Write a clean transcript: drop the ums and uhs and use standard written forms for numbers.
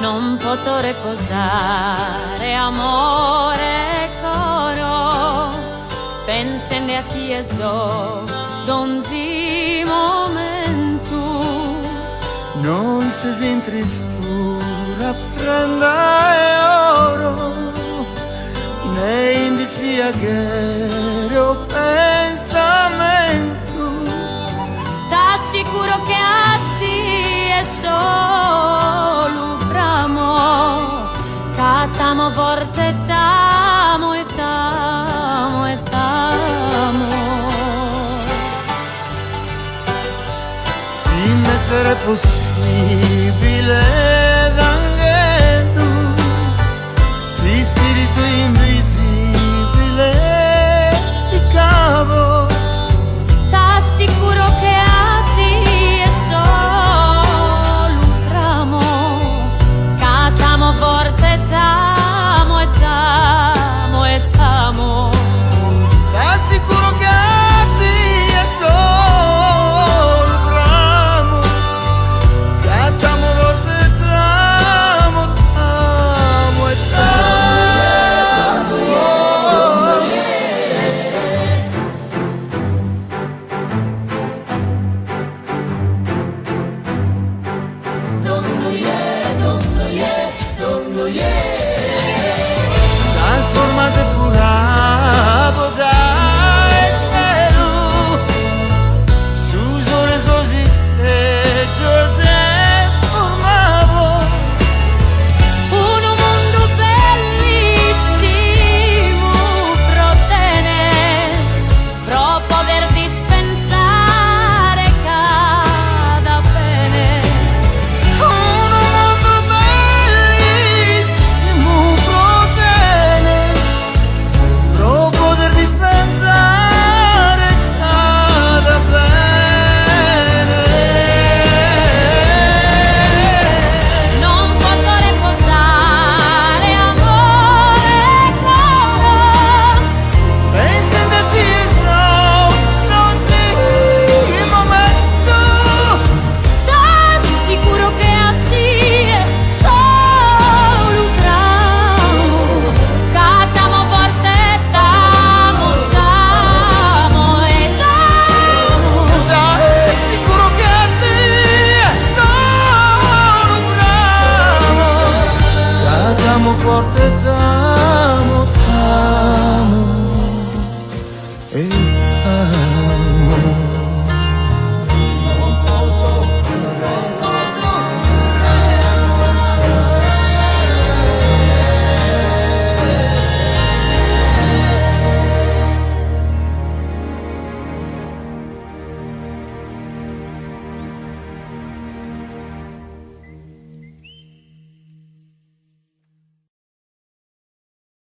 non potrò riposare, amore coro, pensando a ti e so, donzi momento. Noi stesi in tristura, prenda e oro, nei in dispiacere pensamento. T'assicuro che a te è solo bramo, che t'amo forte, t'amo e t'amo e t'amo. Se mi sarà possibile